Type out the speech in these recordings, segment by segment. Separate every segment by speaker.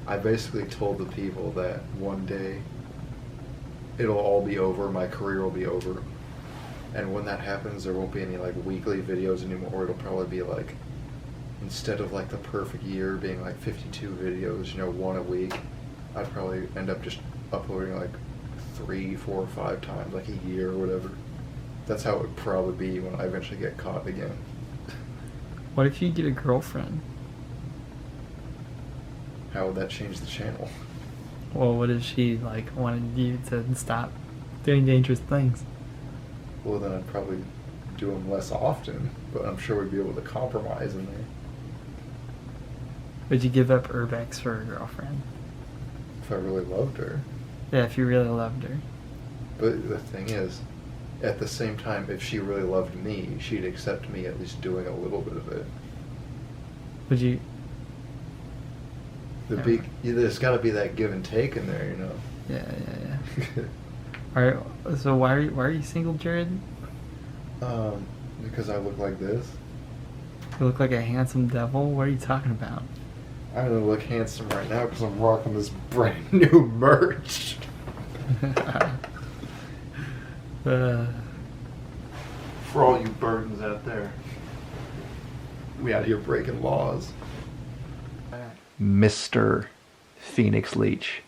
Speaker 1: I basically told the people that one day it'll all be over, my career will be over. And when that happens, there won't be any like weekly videos anymore. It'll probably be like, instead of like the perfect year being like 52 videos, you know, one a week, I'd probably end up just uploading like 3, 4, 5 times like a year or whatever. That's how it would probably be when I eventually get caught again.
Speaker 2: What if you get a girlfriend?
Speaker 1: How would that change the channel?
Speaker 2: Well, what if she like wanted you to stop doing dangerous things?
Speaker 1: Well, then I'd probably do them less often, but I'm sure we'd be able to compromise in there.
Speaker 2: Would you give up Urbex for a girlfriend?
Speaker 1: If I really loved her.
Speaker 2: Yeah, if you really loved her.
Speaker 1: But the thing is, at the same time, if she really loved me, she'd accept me at least doing a little bit of it.
Speaker 2: Would you?
Speaker 1: There's got to be that give and take in there, you know.
Speaker 2: Yeah. Alright, so why are you single, Jared?
Speaker 1: Because I look like this.
Speaker 2: You look like a handsome devil. What are you talking about?
Speaker 1: I don't look handsome right now because I'm rocking this brand new merch. For all you burdens out there, we out here breaking laws. Mr. Phoenix Lietch,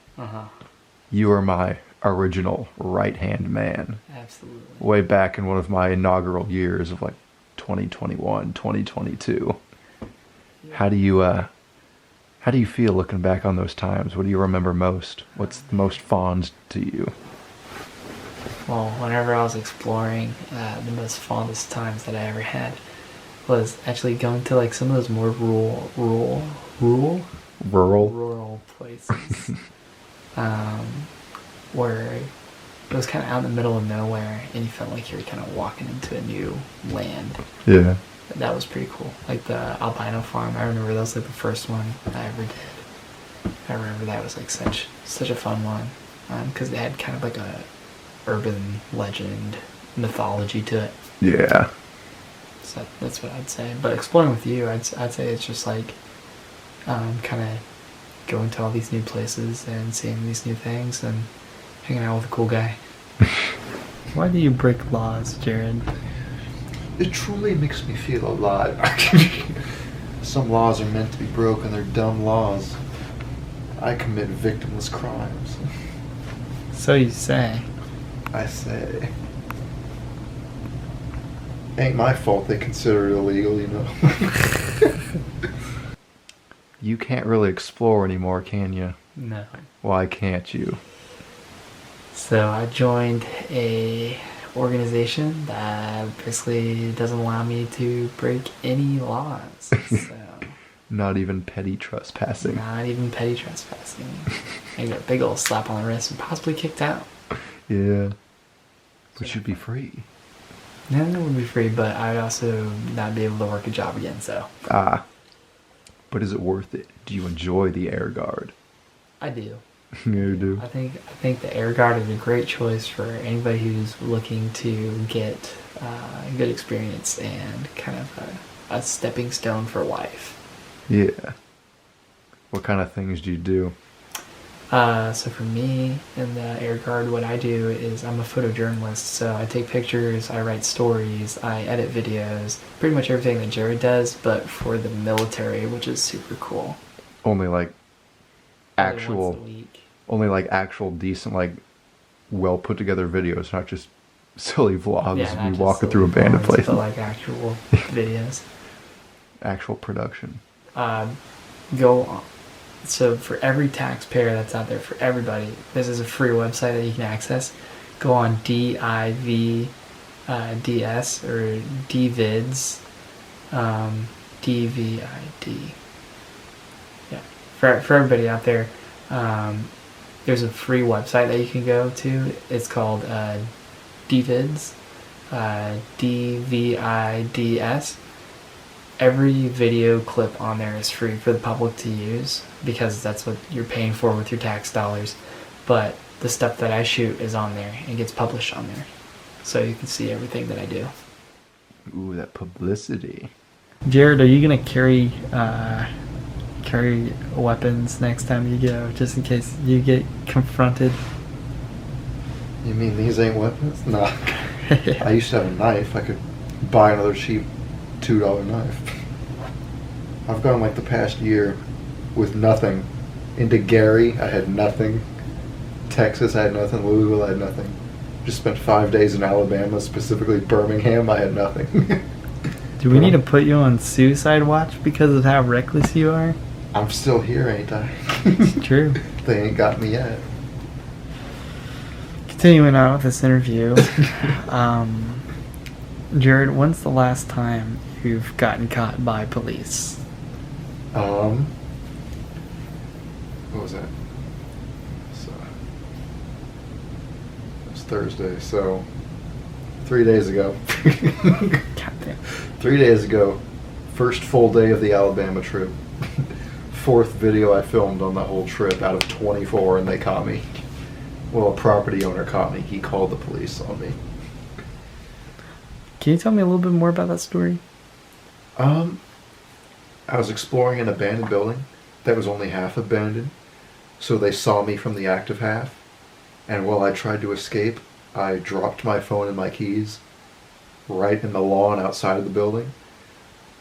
Speaker 1: you are my original right-hand man.
Speaker 2: Absolutely.
Speaker 1: Way back in one of my inaugural years of like 2021, 2022. How do you feel looking back on those times? What do you remember most? What's the most fond to you?
Speaker 2: Well, whenever I was exploring, the most fondest times that I ever had was actually going to like some of those more rural places, where it was kind of out in the middle of nowhere, and you felt like you were kind of walking into a new land.
Speaker 1: Yeah.
Speaker 2: That was pretty cool. Like the albino farm, I remember that was like the first one I ever did. I remember that was like such a fun one, because it had kind of like a urban legend mythology to it.
Speaker 1: Yeah.
Speaker 2: So that's what I'd say. But exploring with you, I'd say it's just like kind of going to all these new places and seeing these new things and hanging out with a cool guy. Why do you break laws, Jared?
Speaker 1: It truly makes me feel alive. Some laws are meant to be broken. They're dumb laws. I commit victimless crimes.
Speaker 2: So you say.
Speaker 1: I say. Ain't my fault they consider it illegal, you know. You can't really explore anymore, can you?
Speaker 2: No.
Speaker 1: Why can't you?
Speaker 2: So I joined a organization that basically doesn't allow me to break any laws. So
Speaker 1: Not even petty trespassing.
Speaker 2: not even petty trespassing. I get a big old slap on the wrist and possibly kicked out.
Speaker 1: Yeah. But you'd be free.
Speaker 2: No, it would be free, but I'd also not be able to work a job again, so.
Speaker 1: Ah. But is it worth it? Do you enjoy the air guard?
Speaker 2: I do.
Speaker 1: You do.
Speaker 2: I think the air guard is a great choice for anybody who's looking to get good experience and kind of a stepping stone for life.
Speaker 1: Yeah. What kind of things do you do?
Speaker 2: So for me in the air guard, what I do is I'm a photojournalist. So I take pictures, I write stories, I edit videos, pretty much everything that Jared does, but for the military, which is super cool.
Speaker 1: Only like
Speaker 2: Only
Speaker 1: actual,
Speaker 2: once a week.
Speaker 1: only like actual decent, like well put together videos, not just silly vlogs
Speaker 2: Yeah,
Speaker 1: of
Speaker 2: not
Speaker 1: you
Speaker 2: just
Speaker 1: walking
Speaker 2: silly
Speaker 1: through abandoned
Speaker 2: vlogs,
Speaker 1: places.
Speaker 2: but like actual videos.
Speaker 1: Actual production.
Speaker 2: Go on. So for every taxpayer that's out there, for everybody, this is a free website that you can access. Go on DIVDS or DVids, DVID. Yeah, for everybody out there, there's a free website that you can go to. It's called DVids, DVIDS. Every video clip on there is free for the public to use because that's what you're paying for with your tax dollars. But the stuff that I shoot is on there and gets published on there. So you can see everything that I do.
Speaker 1: Ooh, that publicity.
Speaker 2: Jared, are you going to carry weapons next time you go, just in case you get confronted.
Speaker 1: You mean these ain't weapons? Nah. I used to have a knife. I could buy another cheap $2 knife. I've gone like the past year with nothing. Into Gary, I had nothing. Texas, I had nothing. Louisville, I had nothing. Just spent 5 days in Alabama, specifically Birmingham. I had nothing.
Speaker 2: Do we need to put you on suicide watch because of how reckless you are?
Speaker 1: I'm still here, ain't I?
Speaker 2: It's true.
Speaker 1: They ain't got me yet.
Speaker 2: Continuing on with this interview, Jared, when's the last time you've gotten caught by police?
Speaker 1: What was that? So, it was Thursday, so 3 days ago.
Speaker 2: Goddamn.
Speaker 1: 3 days ago, first full day of the Alabama trip. Fourth video I filmed on the whole trip out of 24, and they caught me. Well, a property owner caught me. He called the police on me.
Speaker 2: Can you tell me a little bit more about that story?
Speaker 1: I was exploring an abandoned building that was only half abandoned, so they saw me from the active half, and while I tried to escape, I dropped my phone and my keys right in the lawn outside of the building,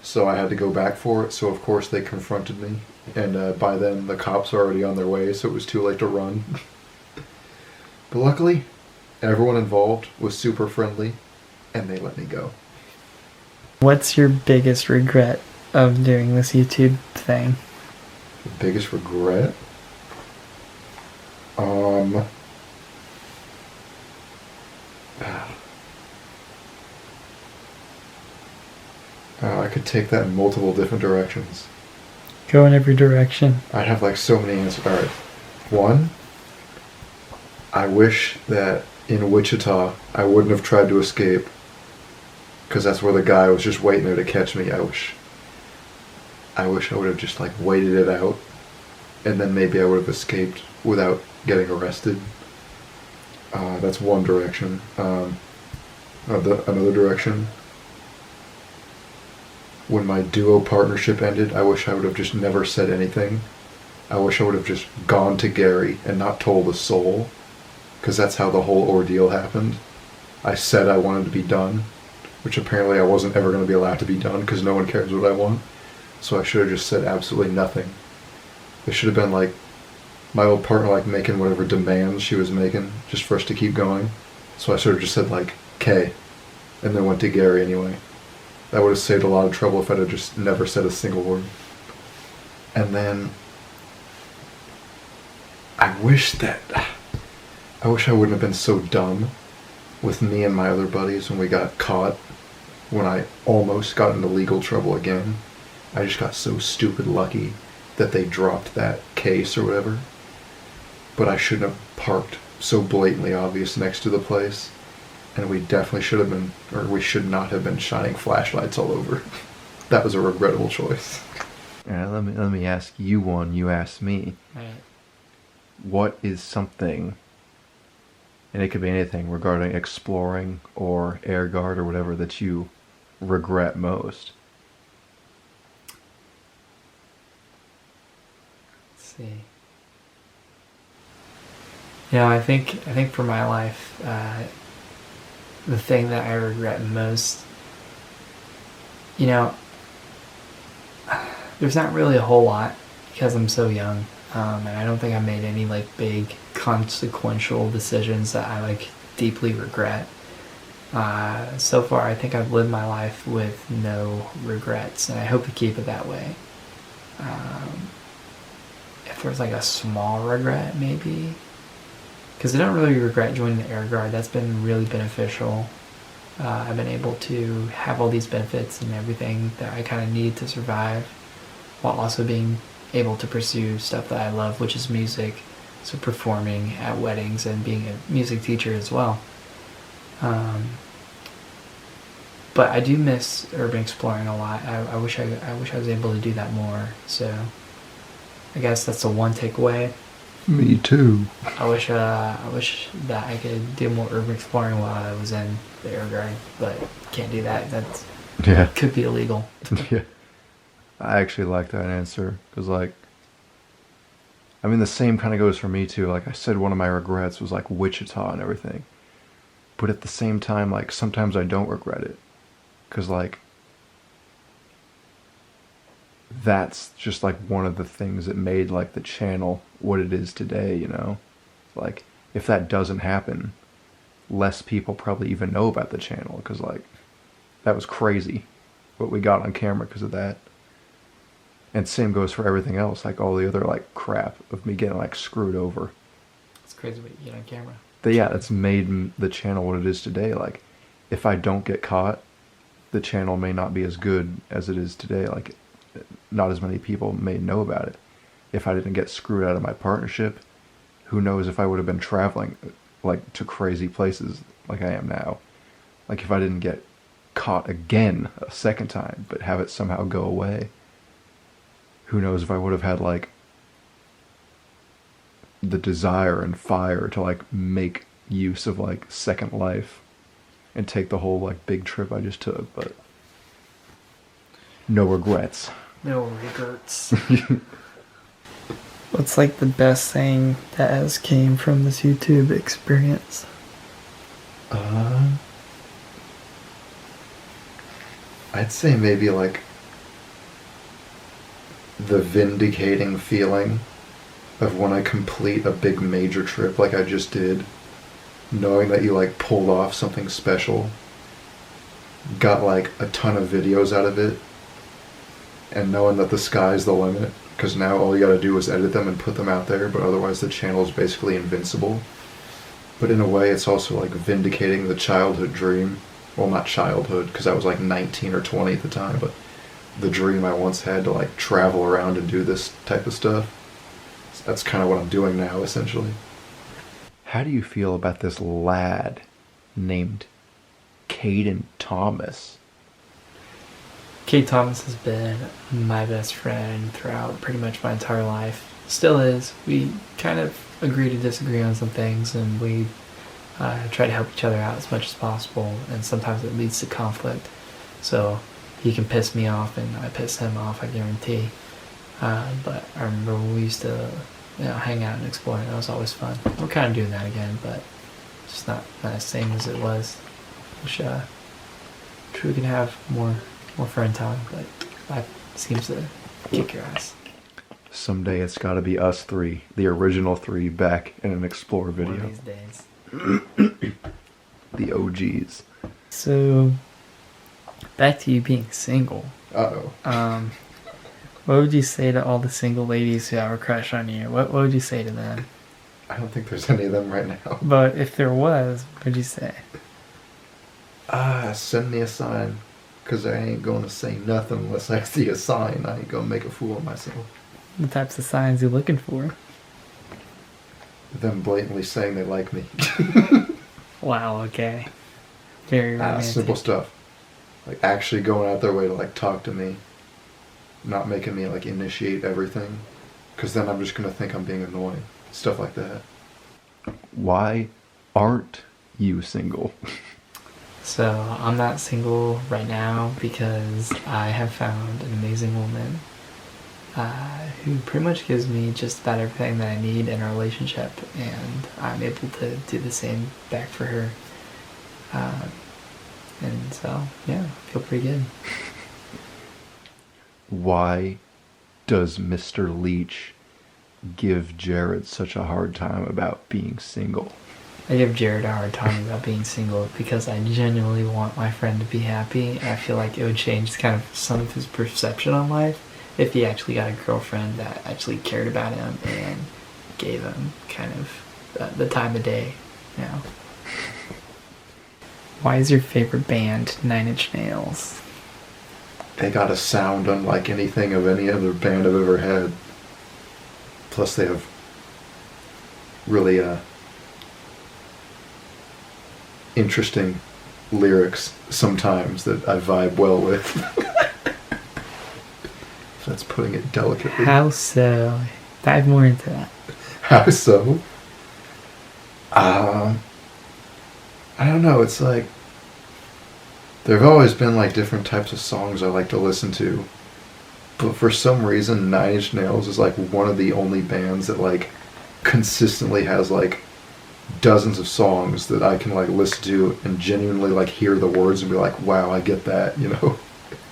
Speaker 1: so I had to go back for it, so of course they confronted me, and by then the cops were already on their way, so it was too late to run. But luckily, everyone involved was super friendly, and they let me go.
Speaker 2: What's your biggest regret of doing this YouTube thing?
Speaker 1: The biggest regret? I could take that in multiple different directions.
Speaker 2: Go in every direction.
Speaker 1: I'd have like so many answers. Alright. One, I wish that in Wichita I wouldn't have tried to escape, because that's where the guy was just waiting there to catch me. I wish I would have just like waited it out, and then maybe I would have escaped without getting arrested. That's one direction. Another direction, when my duo partnership ended, I wish I would have just never said anything. I wish I would have just gone to Gary and not told a soul, because that's how the whole ordeal happened. I said I wanted to be done, which apparently I wasn't ever going to be allowed to be done because no one cares what I want. So I should have just said absolutely nothing. It should have been like my old partner like making whatever demands she was making just for us to keep going. So I should have just said like K, and then went to Gary anyway. That would have saved a lot of trouble if I'd have just never said a single word. And then I wish I wouldn't have been so dumb with me and my other buddies when we got caught, when I almost got into legal trouble again. I just got so stupid lucky that they dropped that case or whatever. But I shouldn't have parked so blatantly obvious next to the place. And we definitely should have been, or we should not have been shining flashlights all over. That was a regrettable choice.
Speaker 3: Alright, let me ask you one. You asked me.
Speaker 2: Right.
Speaker 3: What is something, and it could be anything regarding exploring or air guard or whatever, that you regret most?
Speaker 2: Let's see. Yeah, I think for my life, the thing that I regret most, there's not really a whole lot because I'm so young, and I don't think I made any like big consequential decisions that I like deeply regret. So far, I think I've lived my life with no regrets, and I hope to keep it that way. If there's like a small regret, maybe. Because I don't really regret joining the Air Guard. That's been really beneficial. I've been able to have all these benefits and everything that I kind of need to survive, while also being able to pursue stuff that I love, which is music. So performing at weddings and being a music teacher as well. But I do miss urban exploring a lot. I wish I was able to do that more. So I guess that's the one takeaway.
Speaker 1: Me too.
Speaker 2: I wish that I could do more urban exploring while I was in the Air Guard, but can't do that. That could be illegal.
Speaker 3: Yeah. I actually like that answer, because like I mean, the same kind of goes for me too. Like I said, one of my regrets was like Wichita and everything. But at the same time, like sometimes I don't regret it. Because like that's just like one of the things that made like the channel what it is today, you know? Like if that doesn't happen, less people probably even know about the channel because like that was crazy what we got on camera because of that. And same goes for everything else, like all the other like crap of me getting like screwed over.
Speaker 2: It's crazy what you get on camera.
Speaker 3: But yeah, that's made the channel what it is today. Like if I don't get caught, the channel may not be as good as it is today. Like not as many people may know about it. If I didn't get screwed out of my partnership, who knows if I would have been traveling like to crazy places like I am now. Like if I didn't get caught again a second time but have it somehow go away, who knows if I would have had like the desire and fire to like make use of like Second Life and take the whole like big trip I just took. But no regrets.
Speaker 2: No regrets. What's like the best thing that has came from this YouTube experience?
Speaker 1: I'd say maybe like the vindicating feeling of when I complete a big major trip like I just did, knowing that you like pulled off something special, got like a ton of videos out of it, and knowing that the sky's the limit, because now all you gotta do is edit them and put them out there, but otherwise the channel is basically invincible. But in a way it's also like vindicating the childhood dream. Well, not childhood, because I was like 19 or 20 at the time, but the dream I once had to like travel around and do this type of stuff. That's kind of what I'm doing now, essentially.
Speaker 3: How do you feel about this lad named Caden Thomas?
Speaker 2: Kate Thomas has been my best friend throughout pretty much my entire life. Still is. We kind of agree to disagree on some things, and we try to help each other out as much as possible, and sometimes it leads to conflict. So he can piss me off and I piss him off, I guarantee. But I remember when we used to hang out and explore, and that was always fun. We're kind of doing that again, but it's just not the same as it was. Wish we could have more friend time, but life seems to kick your ass.
Speaker 3: Someday it's got to be us three, the original three, back in an Explore video.
Speaker 2: One of these days.
Speaker 3: The OGs.
Speaker 2: So, back to you being single.
Speaker 1: Uh-oh.
Speaker 2: What would you say to all the single ladies who have a crush on you? What would you say to them?
Speaker 1: I don't think there's any of them right now.
Speaker 2: But if there was, what would you say?
Speaker 1: Send me a sign, because I ain't going to say nothing unless I see a sign. I ain't going to make a fool of myself.
Speaker 2: The types of signs you're looking for?
Speaker 1: Them blatantly saying they like me.
Speaker 2: Wow, okay. Very romantic.
Speaker 1: Simple stuff. Like actually going out their way to like talk to me. Not making me like initiate everything. Because then I'm just going to think I'm being annoying. Stuff like that.
Speaker 3: Why aren't you single?
Speaker 2: So, I'm not single right now because I have found an amazing woman who pretty much gives me just about everything that I need in a relationship, and I'm able to do the same back for her. And so, yeah, I feel pretty good.
Speaker 3: Why does Mr. Lietch give Jared such a hard time about being single?
Speaker 2: I give Jared a hard time about being single because I genuinely want my friend to be happy, and I feel like it would change kind of some of his perception on life if he actually got a girlfriend that actually cared about him and gave him kind of the time of day, you know. Why is your favorite band Nine Inch Nails?
Speaker 1: They got a sound unlike anything of any other band I've ever had. Plus they have really interesting lyrics sometimes that I vibe well with. That's putting it delicately.
Speaker 2: How so? Dive more into that.
Speaker 1: How so? I don't know, it's like there have always been like different types of songs I like to listen to. But for some reason, Nine Inch Nails is like one of the only bands that like consistently has like dozens of songs that I can like listen to and genuinely like hear the words and be like, wow, I get that, you know?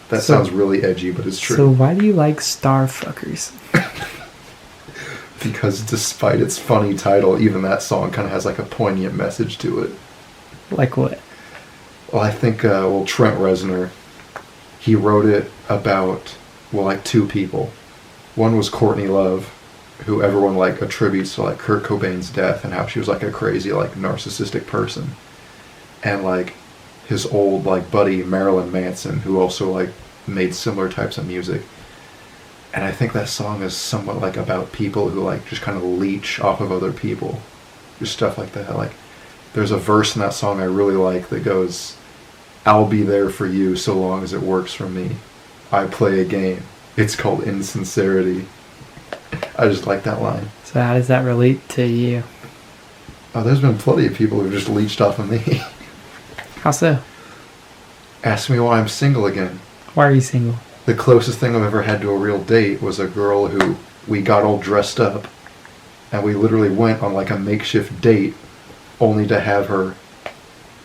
Speaker 1: That sounds really edgy, but it's true.
Speaker 2: So why do you like Starfuckers?
Speaker 1: Because despite its funny title, even that song kind of has like a poignant message to it.
Speaker 2: Like what?
Speaker 1: Well, I think, Trent Reznor, he wrote it about, like two people. One was Courtney Love, who everyone like attributes to like Kurt Cobain's death and how she was like a crazy like narcissistic person. And like his old like buddy Marilyn Manson, who also like made similar types of music. And I think that song is somewhat like about people who like just kind of leech off of other people. Just stuff like that. Like there's a verse in that song I really like that goes, "I'll be there for you so long as it works for me. I play a game. It's called insincerity." I just like that line.
Speaker 2: So how does that relate to you?
Speaker 1: Oh, there's been plenty of people who've just leeched off of me.
Speaker 2: How so?
Speaker 1: Ask me why I'm single again.
Speaker 2: Why are you single?
Speaker 1: The closest thing I've ever had to a real date was a girl who we got all dressed up and we literally went on like a makeshift date only to have her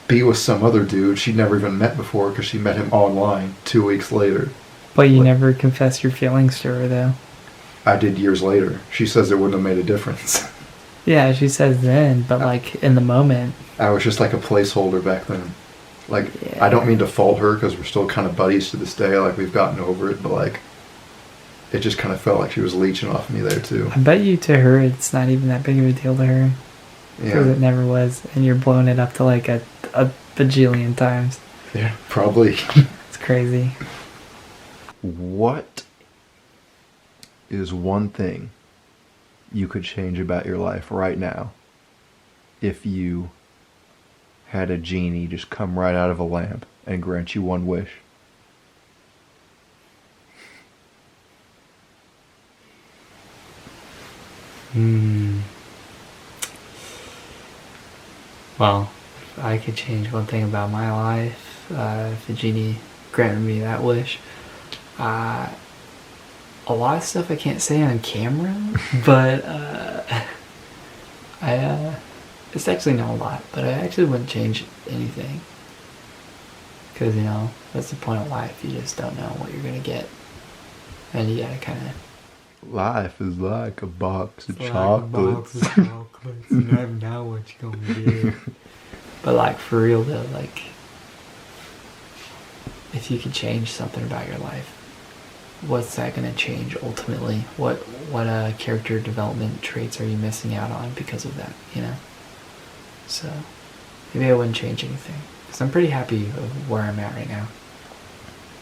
Speaker 1: be with some other dude she'd never even met before because she met him online 2 weeks later.
Speaker 2: But you never confessed your feelings to her, though.
Speaker 1: I did years later. She says it wouldn't have made a difference.
Speaker 2: Yeah, she says then, but like in the moment.
Speaker 1: I was just like a placeholder back then. Like,
Speaker 2: Yeah.
Speaker 1: I don't mean to fault her because we're still kind of buddies to this day. Like, we've gotten over it, but like, it just kind of felt like she was leeching off me there too.
Speaker 2: I bet you to her it's not even that big of a deal to her. Because it never was. And you're blowing it up to like a bajillion times.
Speaker 1: Yeah, probably.
Speaker 2: It's crazy.
Speaker 3: What is one thing you could change about your life right now if you had a genie just come right out of a lamp and grant you one wish?
Speaker 2: Well, if I could change one thing about my life, if the genie granted me that wish, a lot of stuff I can't say on camera, but it's actually not a lot, but I actually wouldn't change anything. Because, you know, that's the point of life. You just don't know what you're going to get. And you gotta kind of...
Speaker 3: Life is like a box of chocolates.
Speaker 2: You never know what you're going to get. But, like, for real, though, like, if you could change something about your life, what's that going to change ultimately? What character development traits are you missing out on because of that, you know? So, maybe I wouldn't change anything. Because I'm pretty happy with where I'm at right now.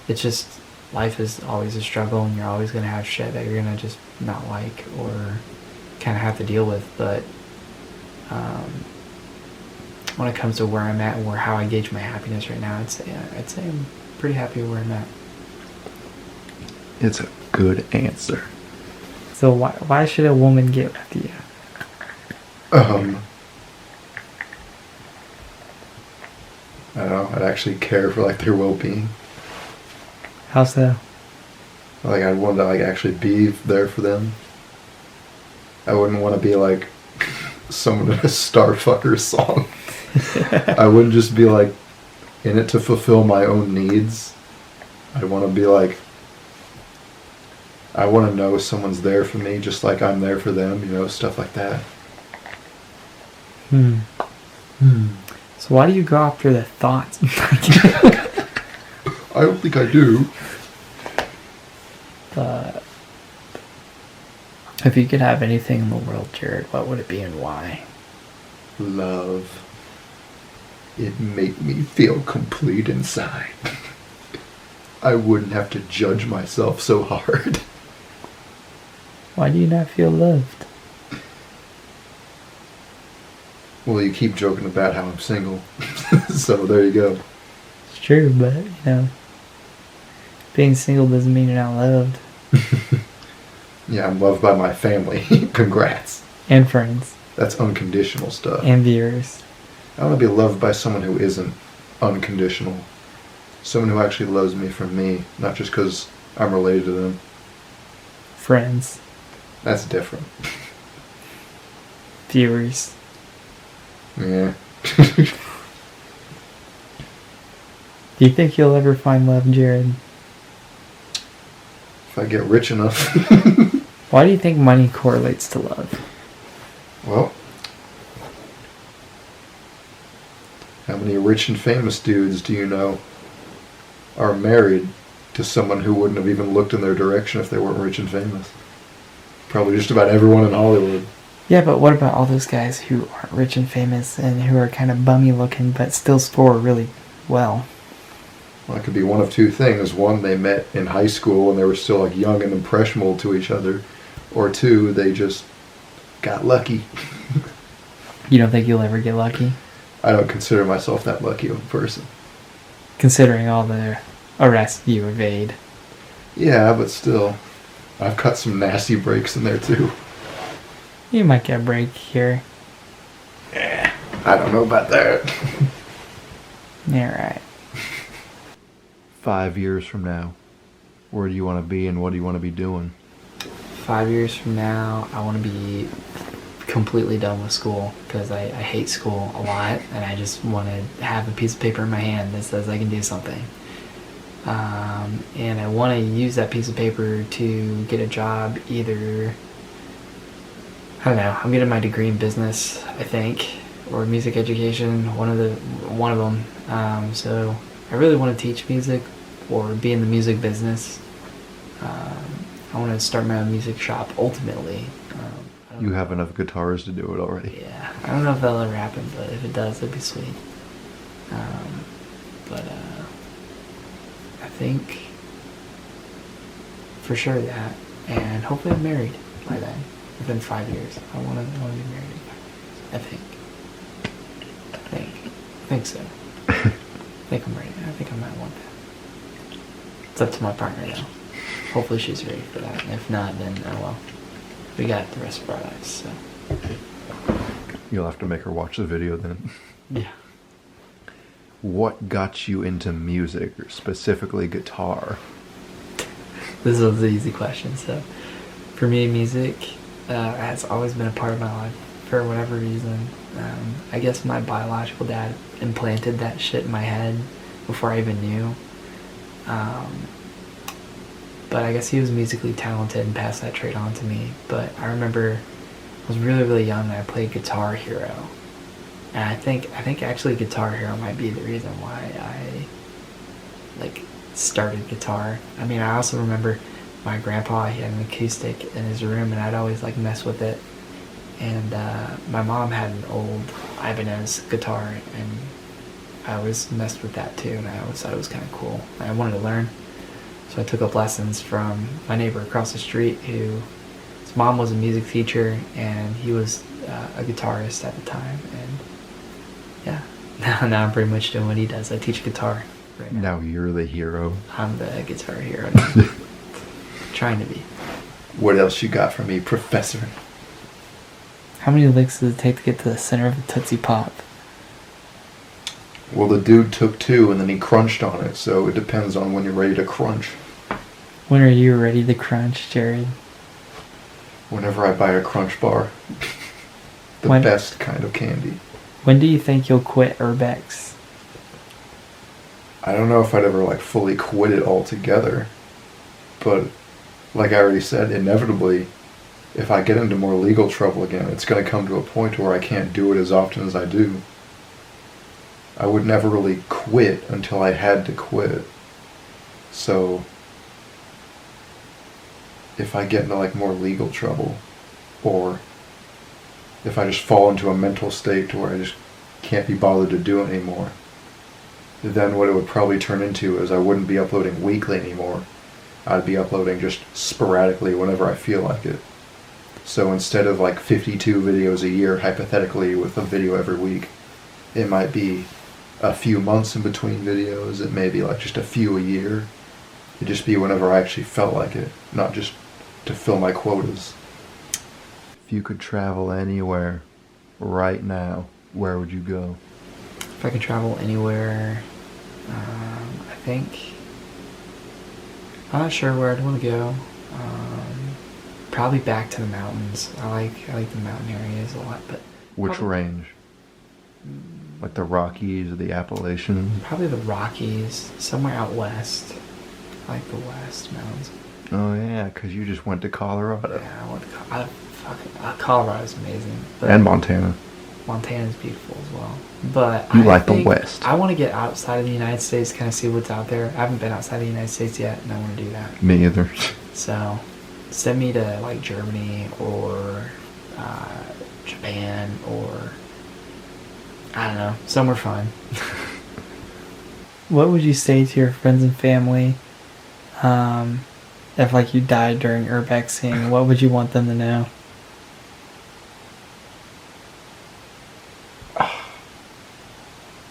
Speaker 2: It's just, life is always a struggle, and you're always going to have shit that you're going to just not like or kind of have to deal with. But when it comes to where I'm at and how I gauge my happiness right now, I'd say I'm pretty happy where I'm at.
Speaker 3: It's a good answer.
Speaker 2: So why should a woman get with you?
Speaker 1: I don't know. I'd actually care for like their well-being.
Speaker 2: How so?
Speaker 1: Like, I'd want to like actually be there for them. I wouldn't want to be like someone in a Starfucker song. I wouldn't just be like in it to fulfill my own needs. I want to be like, I want to know someone's there for me just like I'm there for them, you know, stuff like that.
Speaker 2: So why do you go after the thoughts?
Speaker 1: I don't think I do.
Speaker 2: If you could have anything in the world, Jared, what would it be and why?
Speaker 1: Love. It make me feel complete inside. I wouldn't have to judge myself so hard.
Speaker 2: Why do you not feel loved?
Speaker 1: Well, you keep joking about how I'm single. So there you go.
Speaker 2: It's true, but, you know, being single doesn't mean you're not loved.
Speaker 1: Yeah, I'm loved by my family. Congrats.
Speaker 2: And friends.
Speaker 1: That's unconditional stuff.
Speaker 2: And viewers.
Speaker 1: I want to be loved by someone who isn't unconditional. Someone who actually loves me for me, not just because I'm related to them.
Speaker 2: friends,
Speaker 1: That's different.
Speaker 2: viewers.
Speaker 1: Yeah.
Speaker 2: Do you think you'll ever find love, Jared?
Speaker 1: If I get rich enough.
Speaker 2: Why do you think money correlates to love?
Speaker 1: Well, how many rich and famous dudes do you know are married to someone who wouldn't have even looked in their direction if they weren't rich and famous? Probably just about everyone in Hollywood.
Speaker 2: Yeah, but what about all those guys who aren't rich and famous and who are kind of bummy looking but still score really well?
Speaker 1: Well, it could be one of two things. One, they met in high school and they were still like young and impressionable to each other. Or two, they just got lucky.
Speaker 2: You don't think you'll ever get lucky?
Speaker 1: I don't consider myself that lucky of a person.
Speaker 2: Considering all the arrests you evade.
Speaker 1: Yeah, but still, I've cut some nasty breaks in there too.
Speaker 2: You might get a break here.
Speaker 1: I don't know about that.
Speaker 2: Yeah, right.
Speaker 3: 5 years from now, where do you want to be and what do you want to be doing?
Speaker 2: 5 years from now, I want to be completely done with school because I hate school a lot and I just want to have a piece of paper in my hand that says I can do something. And I want to use that piece of paper to get a job either, I don't know, I'm getting my degree in business, I think, or music education, one of them. So I really want to teach music or be in the music business. I want to start my own music shop ultimately.
Speaker 3: You have enough guitars to do it already.
Speaker 2: Yeah, I don't know if that'll ever happen, but if it does, it'd be sweet. I think for sure that, and hopefully I'm married by then. Within 5 years, I want to be married in 5 years. I think so. I think I'm ready. I think I might want that. It's up to my partner though. Hopefully she's ready for that. And if not, then oh well. We got the rest of our lives, so.
Speaker 3: You'll have to make her watch the video then.
Speaker 2: Yeah.
Speaker 3: What got you into music, or specifically guitar?
Speaker 2: This was an easy question. So, for me, music has always been a part of my life for whatever reason. I guess my biological dad implanted that shit in my head before I even knew. But I guess he was musically talented and passed that trait on to me. But I remember I was really, really young and I played Guitar Hero. And I think actually Guitar Hero might be the reason why I started guitar. I mean, I also remember my grandpa, he had an acoustic in his room and I'd always mess with it. And my mom had an old Ibanez guitar and I always messed with that too, and I always thought it was kind of cool. I wanted to learn. So I took up lessons from my neighbor across the street his mom was a music teacher and he was a guitarist at the time. And yeah, now I'm pretty much doing what he does. I teach guitar right now.
Speaker 3: Now you're the hero.
Speaker 2: I'm the guitar hero now. Trying to be.
Speaker 1: What else you got for me, Professor?
Speaker 2: How many licks does it take to get to the center of a Tootsie Pop?
Speaker 1: Well, the dude took 2 and then he crunched on it, so it depends on when you're ready to crunch.
Speaker 2: When are you ready to crunch, Jared?
Speaker 1: Whenever I buy a Crunch Bar. The best kind of candy.
Speaker 2: When do you think you'll quit Urbex?
Speaker 1: I don't know if I'd ever fully quit it altogether. But like I already said, inevitably, if I get into more legal trouble again, it's going to come to a point where I can't do it as often as I do. I would never really quit until I had to quit. So if I get into more legal trouble, or if I just fall into a mental state to where I just can't be bothered to do it anymore, then what it would probably turn into is I wouldn't be uploading weekly anymore. I'd be uploading just sporadically whenever I feel like it. So instead of 52 videos a year, hypothetically, with a video every week, it might be a few months in between videos. It may be just a few a year. It'd just be whenever I actually felt like it, not just to fill my quotas.
Speaker 3: If you could travel anywhere right now, where would you go?
Speaker 2: If I could travel anywhere, I think I'm not sure where I'd want to go. Probably back to the mountains. I like the mountain areas a lot, but
Speaker 3: Which
Speaker 2: probably,
Speaker 3: range? Like the Rockies or the Appalachians?
Speaker 2: probably the Rockies, somewhere out west. I like the West Mountains.
Speaker 3: Oh yeah, because you just went to Colorado.
Speaker 2: Yeah, I want to. Colorado's amazing, but
Speaker 3: And Montana.
Speaker 2: Montana's beautiful as well. But
Speaker 3: You
Speaker 2: I
Speaker 3: like the
Speaker 2: think
Speaker 3: West.
Speaker 2: I want to get outside of the United States, kind of see what's out there. I haven't been outside of the United States yet, and I want to do that.
Speaker 3: Me either.
Speaker 2: So, send me to like Germany or Japan or I don't know, somewhere fun. What would you say to your friends and family if like you died during urbexing? What would you want them to know?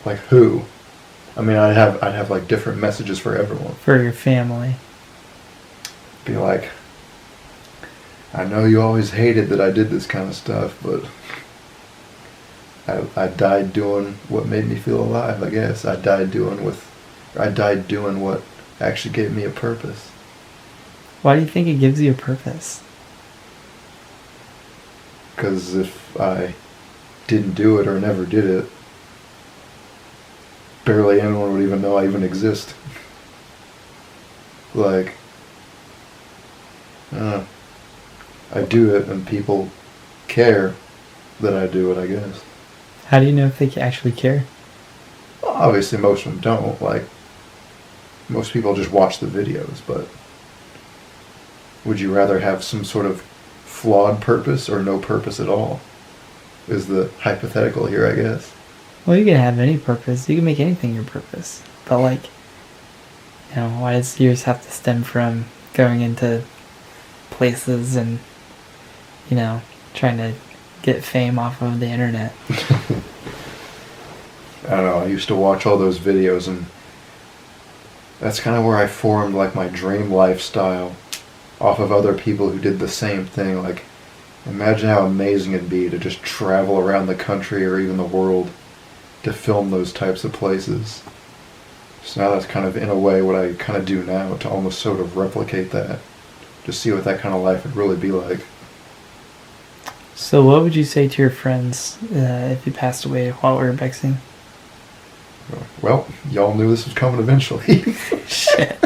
Speaker 1: Like who? I mean, I'd have like different messages for everyone.
Speaker 2: For your family.
Speaker 1: Be like, I know you always hated that I did this kind of stuff, but I died doing what made me feel alive, I guess. I died doing what actually gave me a purpose.
Speaker 2: Why do you think it gives you a purpose?
Speaker 1: Because if I didn't do it or never did it, barely anyone would even know I even exist. Like, I do it and people care that I do it, I guess.
Speaker 2: How do you know if they actually care?
Speaker 1: Well, obviously most of them don't. Like, most people just watch the videos, but would you rather have some sort of flawed purpose or no purpose at all? Is the hypothetical here, I guess.
Speaker 2: Well, you can have any purpose. You can make anything your purpose. But like, you know, why does yours have to stem from going into places and, you know, trying to get fame off of the internet?
Speaker 1: I don't know, I used to watch all those videos and that's kind of where I formed like my dream lifestyle off of other people who did the same thing. Like, imagine how amazing it'd be to just travel around the country or even the world to film those types of places. So now that's kind of in a way what I kind of do now, to almost sort of replicate that, to see what that kind of life would really be like.
Speaker 2: So what would you say to your friends if you passed away while urbexing?
Speaker 1: Well, y'all knew this was coming eventually.
Speaker 2: Shit.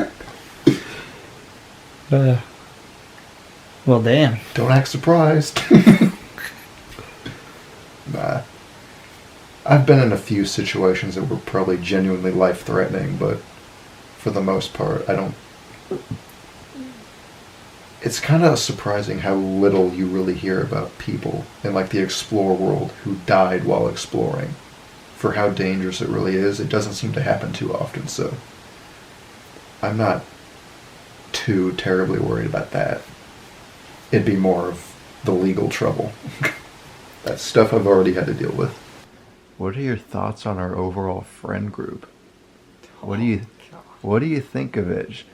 Speaker 2: Well, damn.
Speaker 1: Don't act surprised. Nah. I've been in a few situations that were probably genuinely life-threatening, but for the most part, I don't... It's kind of surprising how little you really hear about people in like the explore world who died while exploring. For how dangerous it really is, it doesn't seem to happen too often, so I'm not too terribly worried about that. It'd be more of the legal trouble. That's stuff I've already had to deal with.
Speaker 3: What are your thoughts on our overall friend group? What do you think of it?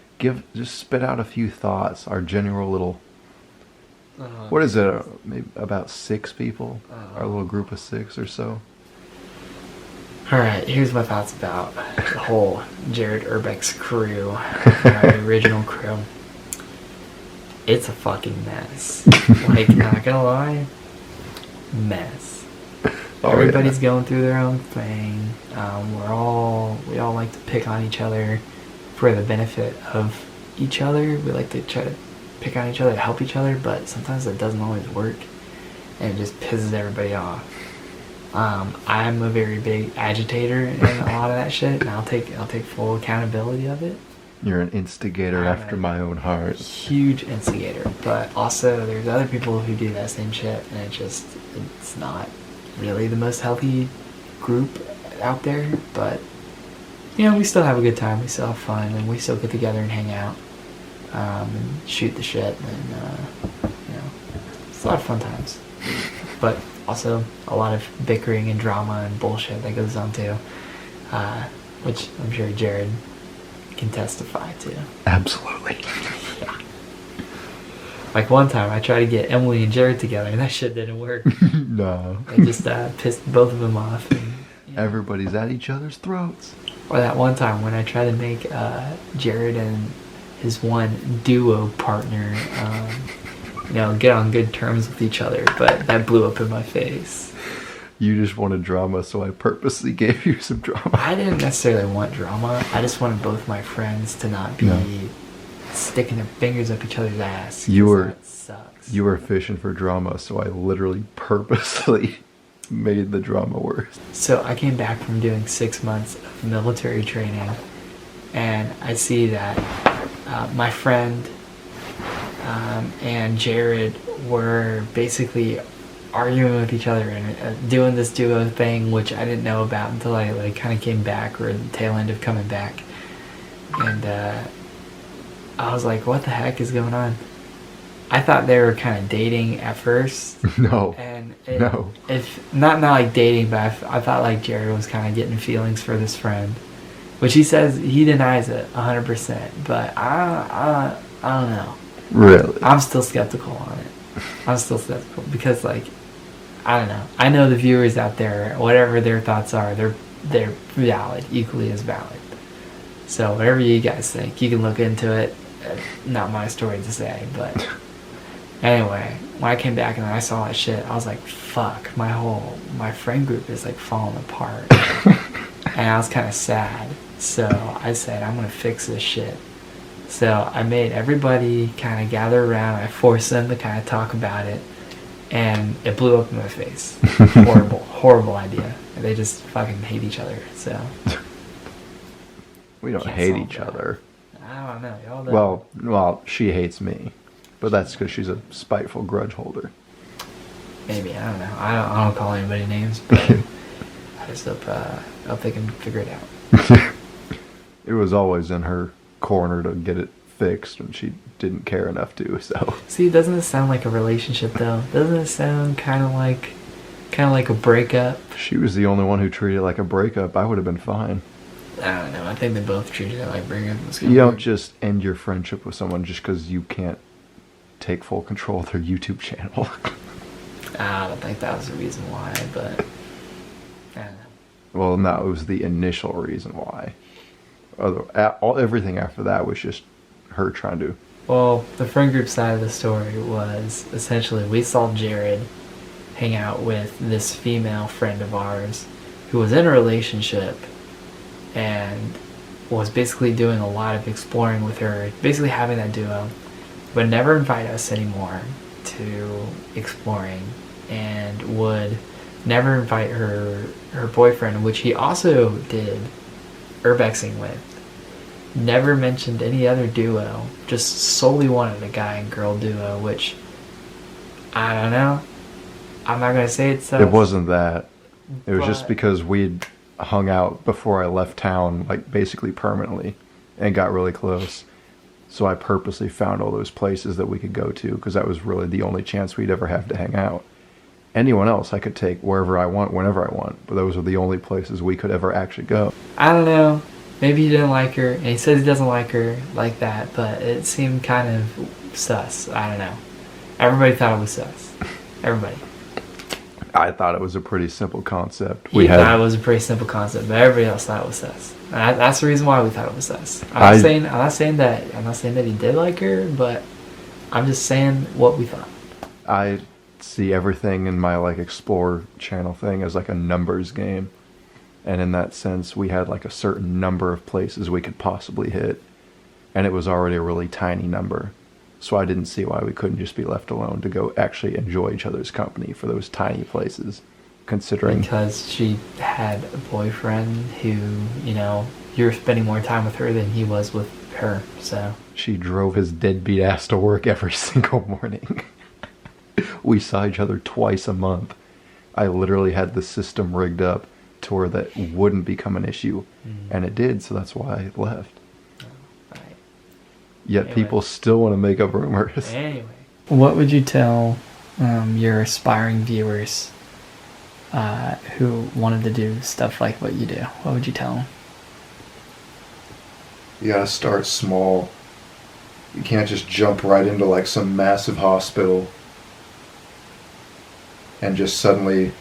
Speaker 3: Just spit out a few thoughts. Our general little... What is it? Maybe about 6 people? Our little group of 6 or so?
Speaker 2: Alright, here's my thoughts about the whole Jared Urbex crew, our original crew. It's a fucking mess. Like, not gonna lie, mess. Everybody's going through their own thing. We all like to pick on each other for the benefit of each other. We like to try to pick on each other to help each other, but sometimes it doesn't always work, and it just pisses everybody off. I'm a very big agitator in a lot of that shit, and I'll take full accountability of it.
Speaker 3: You're an instigator
Speaker 2: I'm
Speaker 3: after
Speaker 2: a
Speaker 3: my own heart.
Speaker 2: Huge instigator, but also there's other people who do that same shit, and it's not really the most healthy group out there. But you know, we still have a good time, we still have fun, and we still get together and hang out, and shoot the shit, and you know, it's a lot of fun times. But also a lot of bickering and drama and bullshit that goes on too, which I'm sure Jared can testify to.
Speaker 3: Absolutely.
Speaker 2: Yeah. Like one time I tried to get Emily and Jared together and that shit didn't work.
Speaker 3: No.
Speaker 2: It just pissed both of them off. And, you know.
Speaker 3: Everybody's at each other's throats.
Speaker 2: Or that one time when I tried to make Jared and his one duo partner get on good terms with each other, but that blew up in my face.
Speaker 3: You just wanted drama, so I purposely gave you some drama.
Speaker 2: I didn't necessarily want drama. I just wanted both my friends to not be sticking their fingers up each other's ass. That sucks.
Speaker 3: You were fishing for drama, so I literally purposely made the drama worse.
Speaker 2: So I came back from doing 6 months of military training, and I see that my friend and Jared were basically arguing with each other and doing this duo thing, which I didn't know about until I like kind of came back, or the tail end of coming back. And I was like, what the heck is going on? I thought they were kind of dating at first.
Speaker 3: No.
Speaker 2: And
Speaker 3: No.
Speaker 2: If not like dating, but I thought like Jared was kind of getting feelings for this friend, which he says he denies it 100%. But I don't know.
Speaker 3: Really?
Speaker 2: I'm still skeptical on it. I'm still skeptical because like I don't know. I know the viewers out there, whatever their thoughts are, they're valid, equally as valid. So whatever you guys think, you can look into it. Not my story to say, but anyway, when I came back and I saw that shit, I was like, fuck, my friend group is like falling apart. And I was kind of sad. So I said, I'm going to fix this shit. So I made everybody kind of gather around. I forced them to kind of talk about it. And it blew up in my face. Horrible idea. They just fucking hate each other. So
Speaker 3: we don't
Speaker 2: can't
Speaker 3: hate
Speaker 2: solve
Speaker 3: each
Speaker 2: that.
Speaker 3: other.
Speaker 2: I don't know. Y'all don't.
Speaker 3: Well, she hates me, but that's because she's a spiteful grudge holder.
Speaker 2: Maybe, I don't know. I don't call anybody names, but I just hope they can figure it out.
Speaker 3: It was always in her corner to get it fixed, and she didn't care enough to. So
Speaker 2: See, doesn't it sound like a relationship though? Doesn't it sound kind of like a breakup?
Speaker 3: she was the only one who treated it like a breakup. I would have been fine.
Speaker 2: I don't know. I think they both treated it like breakup.
Speaker 3: You don't just end your friendship with someone just because you can't take full control of their YouTube channel.
Speaker 2: I don't think that was the reason why, but I don't know.
Speaker 3: Well, no, it was the initial reason why. Everything after that was just her trying to.
Speaker 2: Well, the friend group side of the story was essentially we saw Jared hang out with this female friend of ours who was in a relationship and was basically doing a lot of exploring with her, basically having that duo, would never invite us anymore to exploring, and would never invite her boyfriend, which he also did urbexing with. Never mentioned any other duo, just solely wanted a guy and girl duo, which I don't know. I'm not gonna say it's
Speaker 3: It wasn't that. It was just because we'd hung out before I left town, like basically permanently, and got really close. So I purposely found all those places that we could go to because that was really the only chance we'd ever have to hang out. Anyone else I could take wherever I want, whenever I want, but those were the only places we could ever actually go.
Speaker 2: I don't know. Maybe he didn't like her, and he says he doesn't like her like that, but it seemed kind of sus. I don't know. Everybody thought it was sus. Everybody.
Speaker 3: I thought it was a pretty simple concept.
Speaker 2: He thought it was a pretty simple concept, but everybody else thought it was sus. And that's the reason why we thought it was sus. I'm not saying that he did like her, but I'm just saying what we thought.
Speaker 3: I see everything in my like Explore channel thing as like a numbers game. And in that sense, we had like a certain number of places we could possibly hit. And it was already a really tiny number. So I didn't see why we couldn't just be left alone to go actually enjoy each other's company for those tiny places. Considering...
Speaker 2: Because she had a boyfriend who, you're spending more time with her than he was with her, so...
Speaker 3: She drove his deadbeat ass to work every single morning. We saw each other twice a month. I literally had the system rigged up to where that wouldn't become an issue. And it did, so that's why I left.
Speaker 2: Right.
Speaker 3: Yet people still want to make up rumors.
Speaker 2: Anyway. What would you tell your aspiring viewers who wanted to do stuff like what you do? What would you tell them?
Speaker 1: You gotta start small. You can't just jump right into like some massive hospital and just suddenly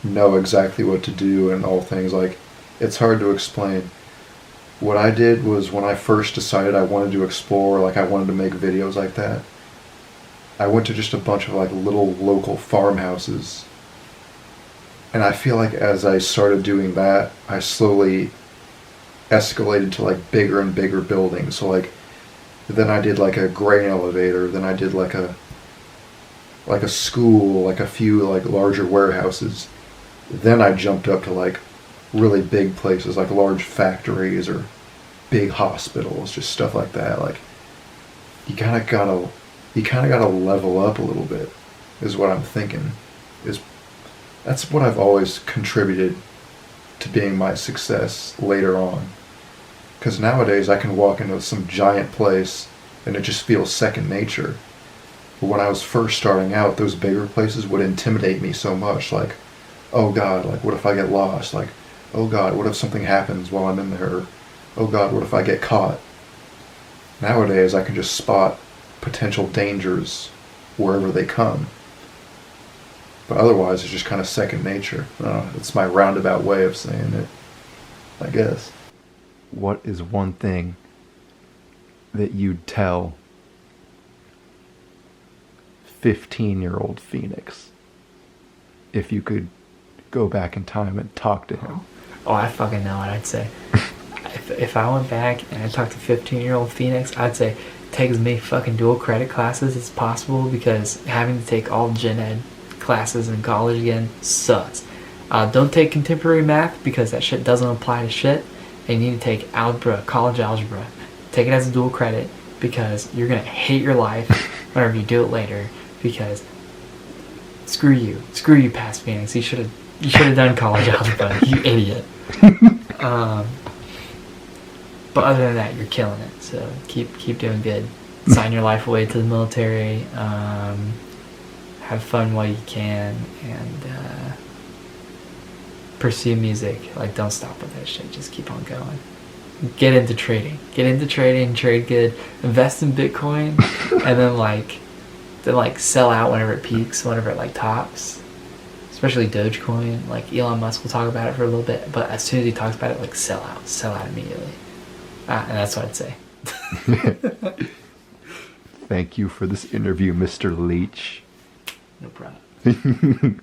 Speaker 1: know exactly what to do and all things. Like, it's hard to explain. What I did was when I first decided I wanted to explore, like I wanted to make videos like that, I went to just a bunch of like little local farmhouses. And I feel like as I started doing that, I slowly escalated to like bigger and bigger buildings. So like then I did like a grain elevator, then I did like a school, like a few like larger warehouses. Then I jumped up to like really big places like large factories or big hospitals, just stuff like that. Like you kind of gotta level up a little bit, is what I'm thinking. Is That's what I've always contributed to being my success later on. Because nowadays I can walk into some giant place and it just feels second nature. But when I was first starting out, those bigger places would intimidate me so much. Like, oh God, like what if I get lost? Like, oh God, what if something happens while I'm in there? Or, oh God, what if I get caught? Nowadays I can just spot potential dangers wherever they come. But otherwise it's just kind of second nature. It's my roundabout way of saying it, I guess.
Speaker 3: What is one thing that you'd tell 15-year-old Phoenix if you could go back in time and talk to him?
Speaker 2: Oh, I fucking know what I'd say. If I went back and I talked to 15-year-old Phoenix, I'd say take as many fucking dual credit classes as possible, because having to take all gen ed classes in college again sucks. Don't take contemporary math, because that shit doesn't apply to shit. And you need to take algebra, college algebra. Take it as a dual credit, because you're gonna hate your life whenever you do it later. Because screw you, past Phoenix. You should have done college algebra, you idiot. But other than that, you're killing it. So keep doing good. Sign your life away to the military. Have fun while you can, and pursue music. Like, don't stop with that shit. Just keep on going. Get into trading. Trade good. Invest in Bitcoin, and then sell out whenever it peaks, whenever it like tops. Especially Dogecoin. Like Elon Musk will talk about it for a little bit, but as soon as he talks about it, like sell out immediately. And that's what I'd say.
Speaker 3: Thank you for this interview, Mr. Lietch.
Speaker 2: No problem.